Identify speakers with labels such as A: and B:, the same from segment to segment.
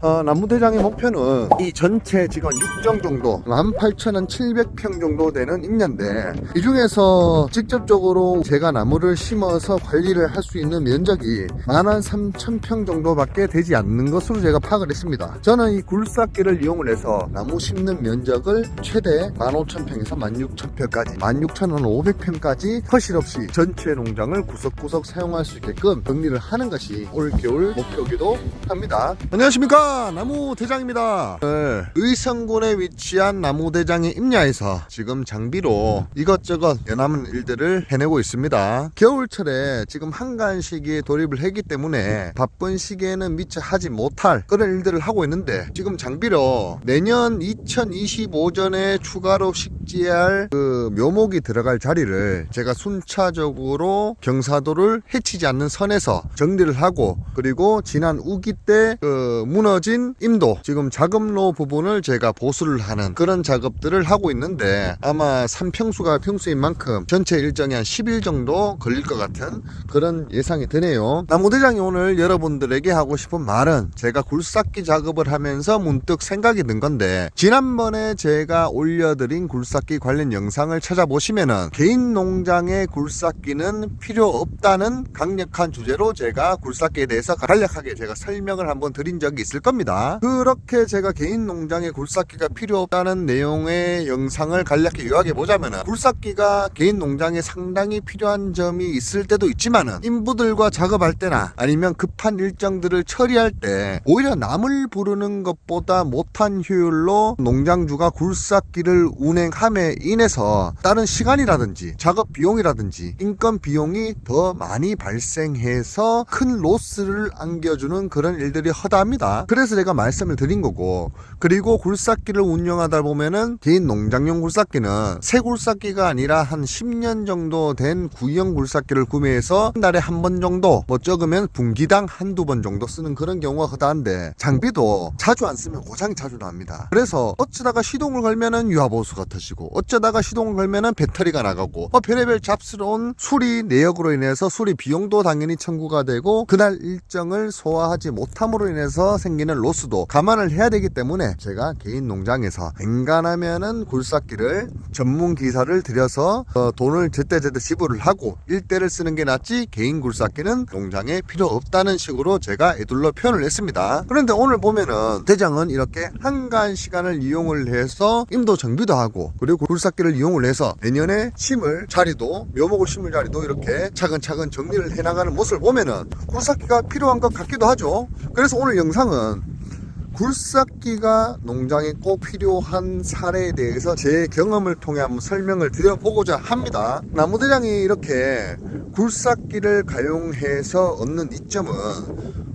A: 남무대장의 목표는 이 전체 지금 6정 정도 18,700평 정도 되는 임야인데, 이 중에서 직접적으로 제가 나무를 심어서 관리를 할 수 있는 면적이 13,000평 정도밖에 되지 않는 것으로 제가 파악을 했습니다. 저는 이 굴삭기를 이용을 해서 나무 심는 면적을 최대 15,000평에서 16,000평까지 16,500평까지 허실 없이 전체 농장을 구석구석 사용할 수 있게끔 정리를 하는 것이 올 겨울 목표이기도 합니다. 안녕하십니까, 나무대장입니다. 네, 의성군에 위치한 나무대장의 임야에서 지금 장비로 이것저것 연남은 일들을 해내고 있습니다. 겨울철에 지금 한가한 시기에 돌입을 했기 때문에 바쁜 시기에는 미처 하지 못할 그런 일들을 하고 있는데, 지금 장비로 내년 2025년에 추가로 식재할 그 묘목이 들어갈 자리를 제가 순차적으로 경사도를 해치지 않는 선에서 정리를 하고, 그리고 지난 우기 때 무너진 임도 지금 작업로 부분을 제가 보수를 하는 그런 작업들을 하고 있는데, 아마 3평수가 평수인 만큼 전체 일정이 한 10일 정도 걸릴 것 같은 그런 예상이 드네요. 나무대장이 오늘 여러분들에게 하고 싶은 말은, 제가 굴삭기 작업을 하면서 문득 생각이 든 건데, 지난번에 제가 올려드린 굴삭기 관련 영상을 찾아보시면은 개인 농장의 굴삭기는 필요 없다는 강력한 주제로 제가 굴삭기에 대해서 간략하게 제가 설명을 한번 드린 적이 있을 겁니다. 그렇게 제가 개인 농장에 굴삭기가 필요 없다는 내용의 영상을 간략히 요약해 보자면은, 굴삭기가 개인 농장에 상당히 필요한 점이 있을 때도 있지만은, 인부들과 작업할 때나 아니면 급한 일정들을 처리할 때 오히려 남을 부르는 것보다 못한 효율로 농장주가 굴삭기를 운행함에 인해서 다른 시간이라든지 작업 비용이라든지 인건 비용이 더 많이 발생해서 큰 로스를 안겨주는 그런 일들이 허다합니다. 그래서 제가 말씀을 드린 거고, 그리고 굴삭기를 운영하다 보면은 개인 농장용 굴삭기는 새 굴삭기가 아니라 한 10년 정도 된 구형 굴삭기를 구매해서 한 달에 한 번 정도, 뭐 적으면 분기당 한두 번 정도 쓰는 그런 경우가 허다한데, 장비도 자주 안 쓰면 고장이 자주 납니다. 그래서 어쩌다가 시동을 걸면은 유압호수가 터지고, 어쩌다가 시동을 걸면은 배터리가 나가고, 별의별 잡스러운 수리 내역으로 인해서 수리 비용도 당연히 청구가 되고, 그날 일정을 소화하지 못함으로 인해서 생기는 로스도 감안을 해야 되기 때문에, 제가 개인 농장에서 엔간하면은 굴삭기를 전문 기사를 들여서 돈을 제때제때 지불을 하고 일대를 쓰는 게 낫지, 개인 굴삭기는 농장에 필요 없다는 식으로 제가 애둘러 표현을 했습니다. 그런데 오늘 보면은 대장은 이렇게 한가한 시간을 이용을 해서 임도 정비도 하고, 그리고 굴삭기를 이용을 해서 내년에 심을 자리도, 묘목을 심을 자리도 이렇게 차근차근 정리를 해나가는 모습을 보면은 굴삭기가 필요한 것 같기도 하죠. 그래서 오늘 영상은 굴삭기가 농장에 꼭 필요한 사례에 대해서 제 경험을 통해 한번 설명을 드려보고자 합니다. 나무대장이 이렇게 굴삭기를 가용해서 얻는 이점은,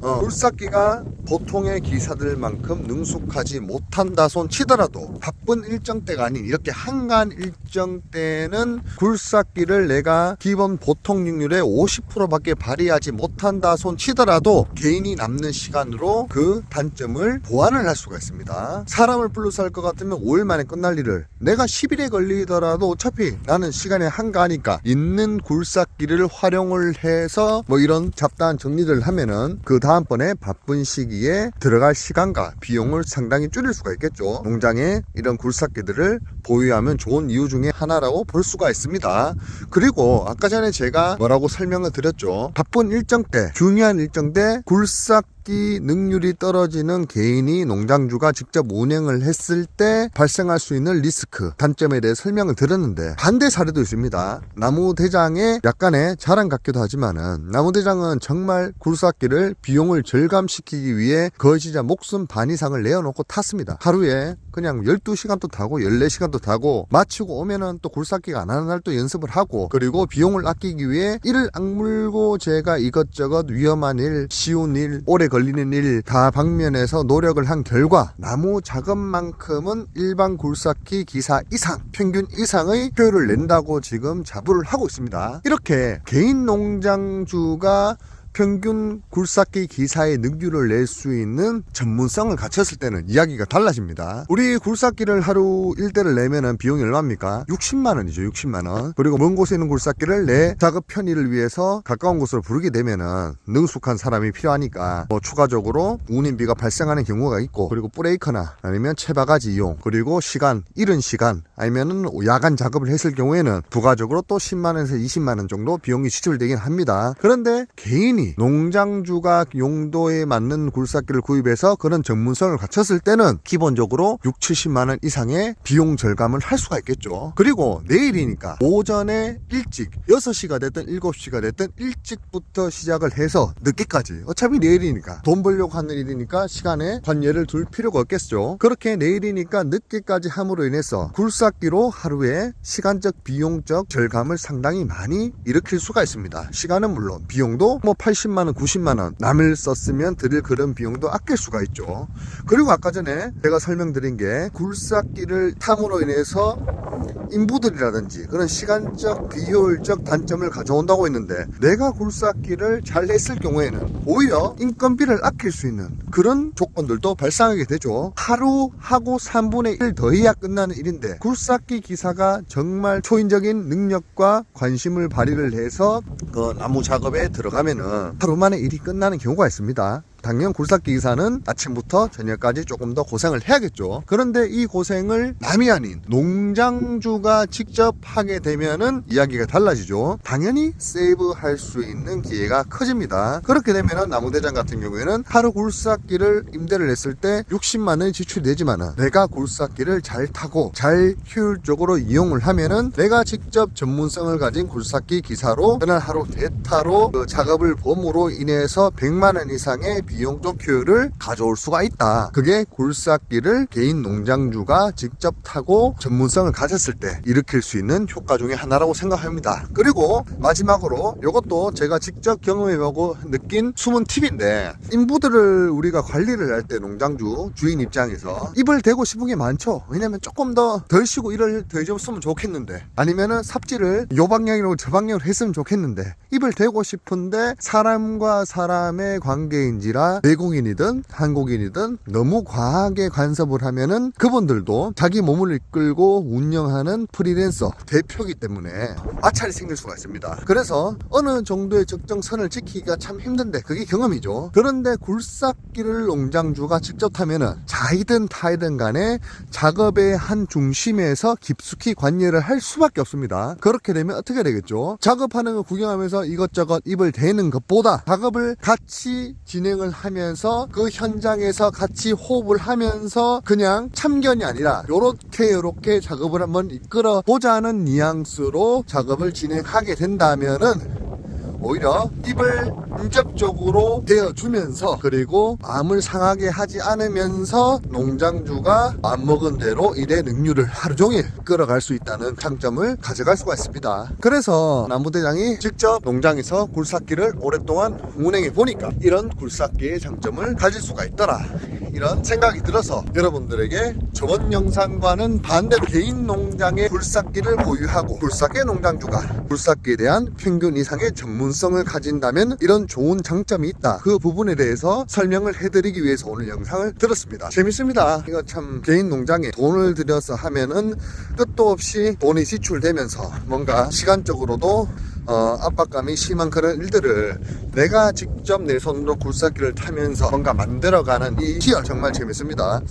A: 굴삭기가 보통의 기사들만큼 능숙하지 못한다 손 치더라도, 바쁜 일정 때가 아닌 이렇게 한가한 일정 때는 굴삭기를 내가 기본 보통 능률의 50%밖에 발휘하지 못한다 손 치더라도 개인이 남는 시간으로 그 단점을 보완을 할 수가 있습니다. 사람을 불러서 할 것 같으면 5일 만에 끝날 일을 내가 10일에 걸리더라도 어차피 나는 시간이 한가하니까 있는 굴삭기를 활용을 해서 뭐 이런 잡다한 정리를 하면은 그 다음번에 바쁜 시기에 들어갈 시간과 비용을 상당히 줄일 수가 있겠죠. 농장에 이런 굴삭기들을 보유하면 좋은 이유 중에 하나라고 볼 수가 있습니다. 그리고 아까 전에 제가 뭐라고 설명을 드렸죠. 바쁜 일정 때, 중요한 일정 때 굴삭기 능률이 떨어지는 개인이 농장주가 직접 운행을 했을 때 발생할 수 있는 리스크, 단점에 대해 설명을 드렸는데, 반대 사례도 있습니다. 나무대장의 약간의 자랑 같기도 하지만은, 나무대장은 정말 굴삭기를 비용을 절감시키기 위해 거의 진짜 목숨 반 이상을 내어놓고 탔습니다. 하루에 그냥 12시간도 타고 14시간도 타고, 마치고 오면은 또 굴삭기가 안 하는 날 또 연습을 하고, 그리고 비용을 아끼기 위해 이를 악물고 제가 이것저것 위험한 일, 쉬운 일, 오래 걸리는 일 다 방면에서 노력을 한 결과 나무 작업만큼은 일반 굴삭기 기사 이상, 평균 이상의 효율을 낸다고 지금 자부를 하고 있습니다. 이렇게 개인 농장주가 평균 굴삭기 기사의 능률을 낼 수 있는 전문성을 갖췄을 때는 이야기가 달라집니다. 우리 굴삭기를 하루 1대를 내면은 비용이 얼마입니까? 60만원이죠. 60만원. 그리고 먼 곳에 있는 굴삭기를 내 작업 편의를 위해서 가까운 곳으로 부르게 되면은 능숙한 사람이 필요하니까 뭐 추가적으로 운임비가 발생하는 경우가 있고, 그리고 브레이커나 아니면 채바가지 이용, 그리고 시간, 이른 시간, 아니면은 야간 작업을 했을 경우에는 부가적으로 또 10만원에서 20만원 정도 비용이 지출되긴 합니다. 그런데 개인이 농장주가 용도에 맞는 굴삭기를 구입해서 그런 전문성을 갖췄을 때는 기본적으로 6, 70만원 이상의 비용 절감을 할 수가 있겠죠. 그리고 내일이니까 오전에 일찍 6시가 됐든 7시가 됐든 일찍부터 시작을 해서 늦게까지, 어차피 내일이니까 돈 벌려고 하는 일이니까 시간에 관여를 둘 필요가 없겠죠. 그렇게 내일이니까 늦게까지 함으로 인해서 굴삭기로 하루에 시간적 비용적 절감을 상당히 많이 일으킬 수가 있습니다. 시간은 물론 비용도 뭐 80만원 90만원 남을 썼으면 드릴 그런 비용도 아낄 수가 있죠. 그리고 아까 전에 제가 설명드린 게 굴삭기를 탐으로 인해서 인부들이라든지 그런 시간적 비효율적 단점을 가져온다고 했는데, 내가 굴삭기를 잘 했을 경우에는 오히려 인건비를 아낄 수 있는 그런 조건들도 발생하게 되죠. 하루 하고 3분의 1 더 해야 끝나는 일인데 굴삭기 기사가 정말 초인적인 능력과 관심을 발휘를 해서 그 나무 작업에 들어가면은 하루 만에 일이 끝나는 경우가 있습니다. 당연 굴삭기 기사는 아침부터 저녁까지 조금 더 고생을 해야겠죠. 그런데 이 고생을 남이 아닌 농장주가 직접 하게 되면은 이야기가 달라지죠. 당연히 세이브할 수 있는 기회가 커집니다. 그렇게 되면은 나무대장 같은 경우에는 하루 굴삭기를 임대를 했을 때 60만원이 지출되지만은 내가 굴삭기를 잘 타고 잘 효율적으로 이용을 하면은 내가 직접 전문성을 가진 굴삭기 기사로 그날 하루 대타로 그 작업을 범으로 인해서 100만원 이상의 비용적 효율을 가져올 수가 있다. 그게 굴삭기를 개인 농장주가 직접 타고 전문성을 가졌을 때 일으킬 수 있는 효과 중에 하나라고 생각합니다. 그리고 마지막으로 이것도 제가 직접 경험해보고 느낀 숨은 팁인데, 인부들을 우리가 관리를 할 때 농장주 주인 입장에서 입을 대고 싶은 게 많죠. 왜냐면 조금 더 덜 쉬고 일을 더 해줬으면 좋겠는데, 아니면은 삽질을 요 방향으로 저 방향으로 했으면 좋겠는데, 입을 대고 싶은데 사람과 사람의 관계인지라 외국인이든 한국인이든 너무 과하게 간섭을 하면은 그분들도 자기 몸을 이끌고 운영하는 프리랜서 대표이기 때문에 마찰이 생길 수가 있습니다. 그래서 어느 정도의 적정선을 지키기가 참 힘든데 그게 경험이죠. 그런데 굴삭기를 농장주가 직접 타면은 자이든 타이든 간에 작업의 한 중심에서 깊숙이 관여를 할 수밖에 없습니다. 그렇게 되면 어떻게 되겠죠? 작업하는 거 구경하면서 이것저것 입을 대는 것보다 작업을 같이 진행을 하면서 그 현장에서 같이 호흡을 하면서 그냥 참견이 아니라 요렇게 작업을 한번 이끌어 보자는 뉘앙스로 작업을 진행하게 된다면은 오히려 입을 인접적으로 대어주면서, 그리고 마음을 상하게 하지 않으면서 농장주가 마음먹은 대로 일의 능률을 하루 종일 끌어갈 수 있다는 장점을 가져갈 수가 있습니다. 그래서 나무대장이 직접 농장에서 굴삭기를 오랫동안 운행해 보니까 이런 굴삭기의 장점을 가질 수가 있더라, 이런 생각이 들어서 여러분들에게 저번 영상과는 반대로 개인 농장의 굴삭기를 보유하고 굴삭기 농장주가 굴삭기에 대한 평균 이상의 전문성을 가진다면 이런 좋은 장점이 있다, 그 부분에 대해서 설명을 해드리기 위해서 오늘 영상을 들었습니다. 재밌습니다. 이거 참 개인 농장에 돈을 들여서 하면은 끝도 없이 돈이 지출되면서 뭔가 시간적으로도 압박감이 심한 그런 일들을 내가 직접 내 손으로 굴삭기를 타면서 뭔가 만들어가는 이 희열 정말 재밌습니다.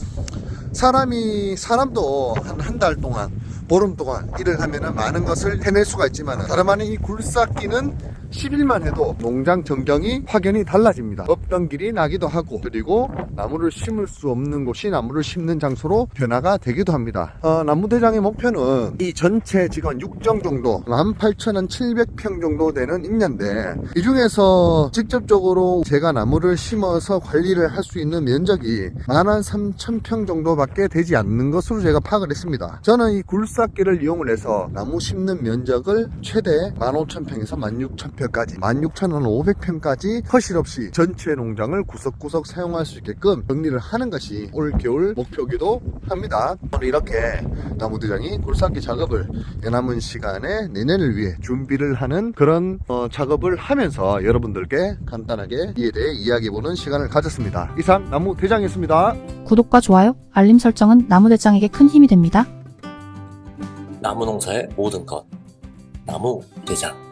A: 사람도 한 달 동안, 보름 동안 일을 하면 많은 것을 해낼 수가 있지만, 다름 아닌 이 굴삭기는 10일만 해도 농장 전경이 확연히 달라집니다. 없던 길이 나기도 하고, 그리고 나무를 심을 수 없는 곳이 나무를 심는 장소로 변화가 되기도 합니다. 나무대장의 목표는 이 전체 지금 6정 정도 18,700평 정도 되는 임야인데, 이 중에서 직접적으로 제가 나무를 심어서 관리를 할 수 있는 면적이 13,000평 정도밖에 되지 않는 것으로 제가 파악을 했습니다. 저는 이 굴삭기를 이용을 해서 나무 심는 면적을 최대 15,000평에서 16,000평 500평까지 16,500평까지 허실 없이 전체 농장을 구석구석 사용할 수 있게끔 정리를 하는 것이 올 겨울 목표이기도 합니다. 오늘 이렇게 나무대장이 굴삭기 작업을 남은 시간에 내년을 위해 준비를 하는 그런 작업을 하면서 여러분들께 간단하게 이에 대해 이야기해보는 시간을 가졌습니다. 이상 나무대장이었습니다.
B: 구독과 좋아요, 알림 설정은 나무대장에게 큰 힘이 됩니다.
C: 나무 농사의 모든 것 나무대장.